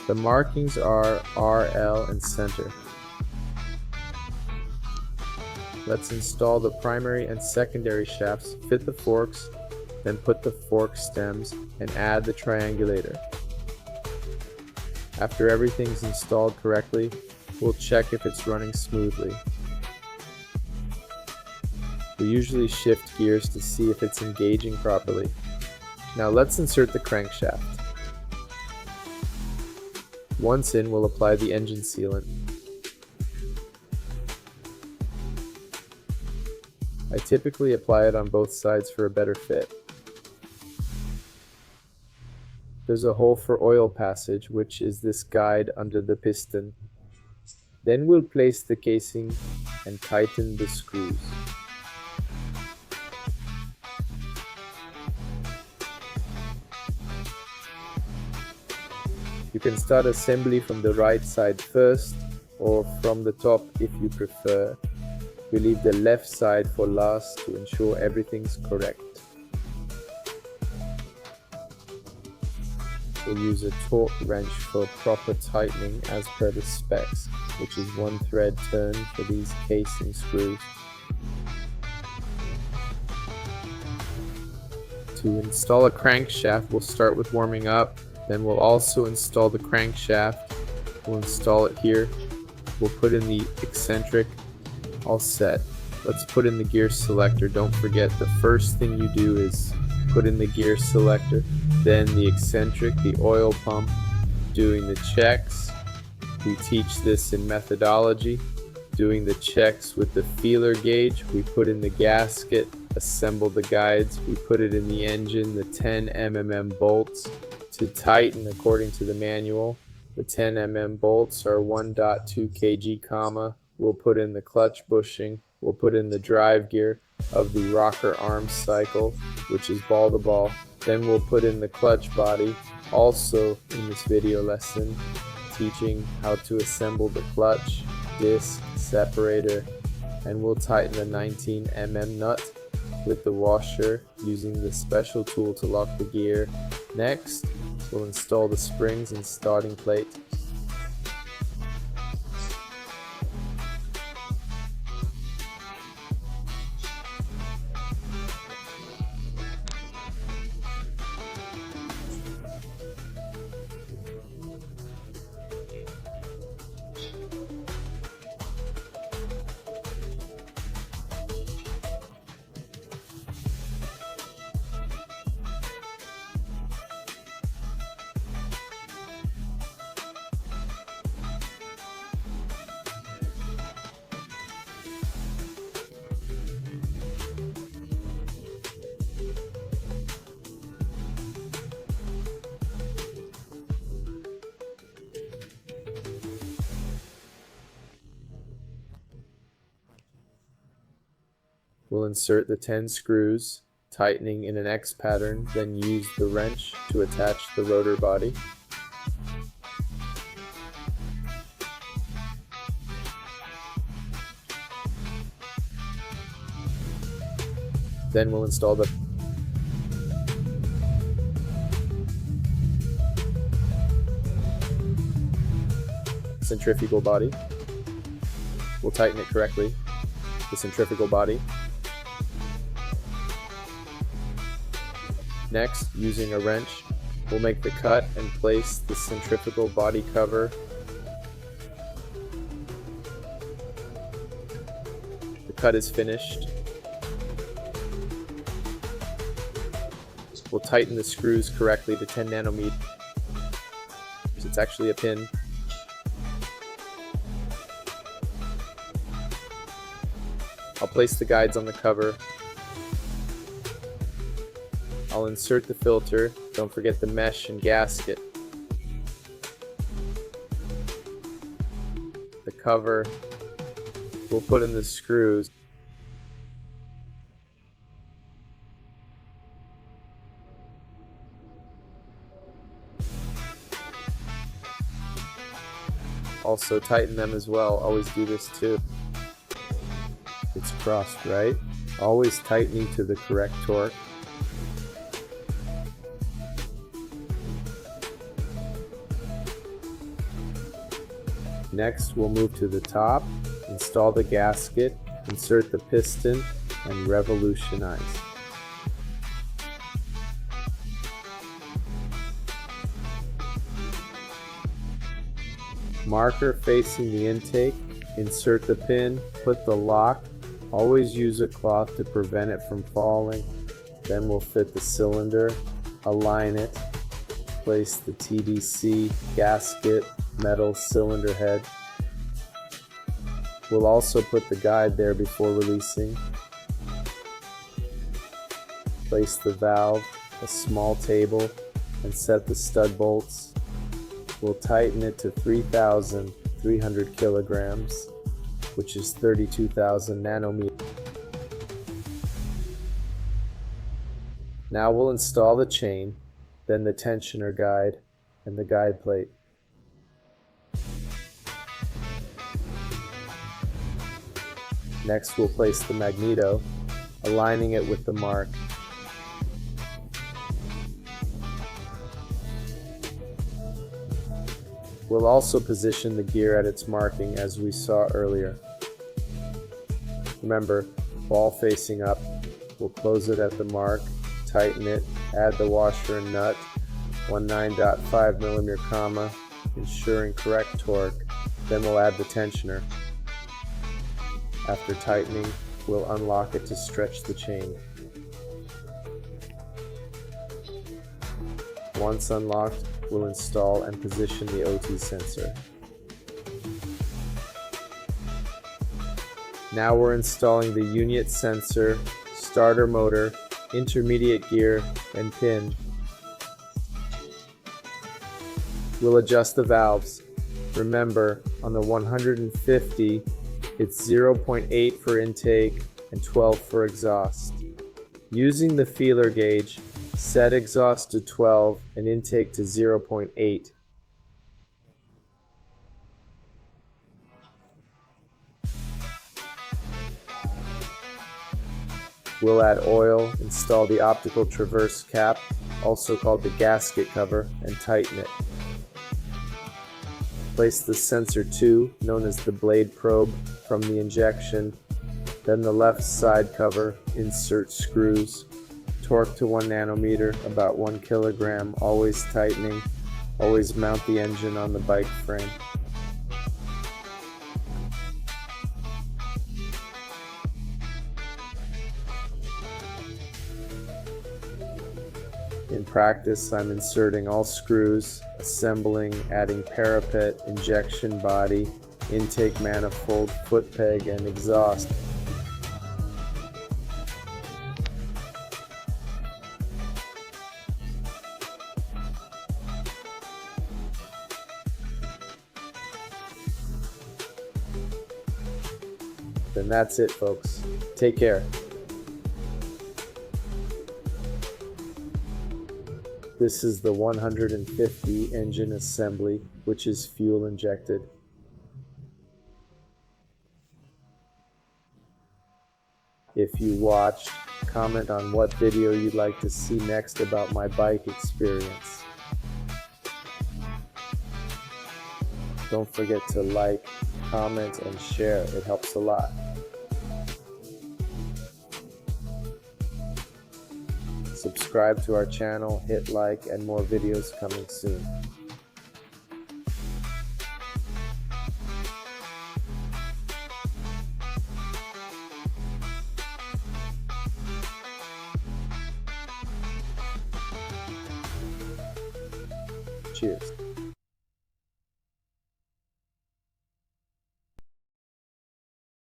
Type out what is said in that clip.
The markings are R, L, and center. Let's install the primary and secondary shafts, fit the forks, then put the fork stems and add the triangulator. After everything's installed correctly, we'll check if it's running smoothly. We usually shift gears to see if it's engaging properly. Now let's insert the crankshaft. Once in, we'll apply the engine sealant. I typically apply it on both sides for a better fit. There's a hole for oil passage, which is this guide under the piston. Then we'll place the casing and tighten the screws. You can start assembly from the right side first, or from the top if you prefer. We leave the left side for last to ensure everything's correct. We'll use a torque wrench for proper tightening as per the specs, which is 1 thread turn for these casing screws. To install a crankshaft, we'll start with warming up, then we'll also install the crankshaft. We'll install it here. We'll put in the eccentric. All set. Let's put in the gear selector. Don't forget, the first thing you do is put in the gear selector, then the eccentric, the oil pump, doing the checks. We teach this in methodology. Doing the checks with the feeler gauge. We put in the gasket, assemble the guides. We put it in the engine, the 10 mm bolts to tighten according to the manual. The 10 mm bolts are 1.2 kg, we'll put in the clutch bushing, we'll put in the drive gear of the rocker arm cycle, which is ball to ball. Then we'll put in the clutch body, also in this video lesson, teaching how to assemble the clutch, disc, separator, and we'll tighten the 19 mm nut with the washer using the special tool to lock the gear. Next, we'll install the springs and starting plate. We'll insert the 10 screws, tightening in an X pattern, then use the wrench to attach the rotor body. Then we'll install the centrifugal body. We'll tighten it correctly, the centrifugal body. Next, using a wrench, we'll make the cut and place the centrifugal body cover. The cut is finished. We'll tighten the screws correctly to 10 nanometers. It's actually a pin. I'll place the guides on the cover. I'll insert the filter. Don't forget the mesh and gasket. The cover. We'll put in the screws. Also tighten them as well. Always do this too. It's crossed, right? Always tightening to the correct torque. Next, we'll move to the top, install the gasket, insert the piston, and revolutionize. Marker facing the intake, insert the pin, put the lock, always use a cloth to prevent it from falling, then we'll fit the cylinder, align it, place the TDC gasket metal cylinder head. We'll also put the guide there before releasing. Place the valve, a small table, and set the stud bolts. We'll tighten it to 3,300 kilograms, which is 32,000 nanometers. Now we'll install the chain, then the tensioner guide, and the guide plate. Next we'll place the magneto, aligning it with the mark. We'll also position the gear at its marking as we saw earlier. Remember, ball facing up, we'll close it at the mark, tighten it, add the washer and nut, 19.5 millimeter comma, ensuring correct torque, then we'll add the tensioner. After tightening, we'll unlock it to stretch the chain. Once unlocked, we'll install and position the OT sensor. Now we're installing the unit sensor, starter motor, intermediate gear, and pin. We'll adjust the valves. Remember, on the 150, it's 0.8 for intake and 12 for exhaust. Using the feeler gauge, set exhaust to 12 and intake to 0.8. We'll add oil, install the optical traverse cap, also called the gasket cover, and tighten it. Place the sensor 2, known as the blade probe, from the injection, then the left side cover, insert screws, torque to 1 nanometer, about 1 kilogram, always tightening, always mount the engine on the bike frame. In practice, I'm inserting all screws, assembling, adding parapet, injection body, intake manifold, foot peg, and exhaust. Then that's it, folks. Take care. This is the 150 engine assembly, which is fuel injected. If you watched, comment on what video you'd like to see next about my bike experience. Don't forget to like, comment, and share. It helps a lot. Subscribe to our channel, hit like, and more videos coming soon. Cheers.